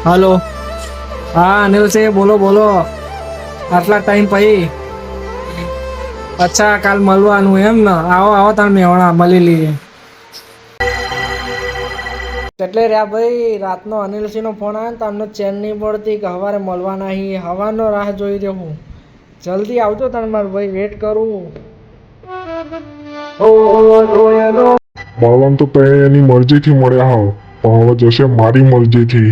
હાલો. હા અનિલ છે, બોલો બોલો. આટલા ટાઈમ પછી. અચ્છા, કાલ મળવાનું એમ ને? આવો આવો તમે મેવણા મળી લઈએ. એટલે રહ્યા ભાઈ, રાતનો અનિલસિંહ નો ફોન આવ્યો ને તો અમને ચેન નહીં પડતી કે હવારે મળવાના હી. હવાનો રાહ જોઈ રહ્યો હું. જલ્દી આવજો તમે મારો ભાઈ, વેટ કરું. મળવાનું તો તે એની મરજીથી મળ્યા હોવ, પણ હવે જશે મારી મરજીથી.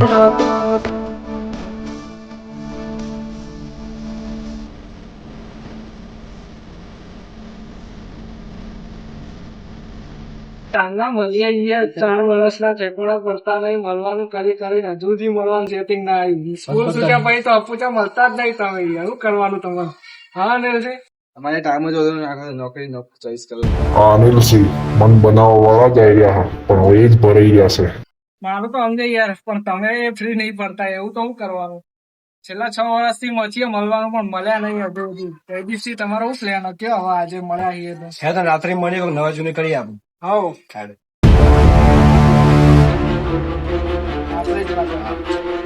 ચાંગા મળીએ યાર, 3 વર્ષના ઠેકોડા પડતા નહીં, મળવાનું કરી કરીને હજુ સુધી મળવાનું સેટિંગ ના આવ્યું. સ્કૂલ છૂટ્યા પછી તો અપુચા મળતા જ નહીં તમે યાર. શું કરવાનું તમારે? હા અનિલસિંહ. તમારે ટાઈમ જ વધુ નાખો, નોકરી ચોઈસ કરો. આ અનિલસિંહ મન બનાવવા વાળા જ આવી રહ્યા પણ હવે એ જ ભરાઈ ગયા છે. મારું તો સમજે યાર, પણ તમે ફ્રી નહીં પડતા, એવું તો શું કરવાનું? છેલ્લા 6 વર્ષથી મચીએ મળવાનું, પણ મળ્યા નહીં હજુ સુધી. એ દિવસથી તમારો શું પ્લાન હતો? હવે આજે મળ્યા છીએ તો હે તો રાત્રે મળી નવા જૂની કરી આપું. હવ ખાડે આપણે જ વાત.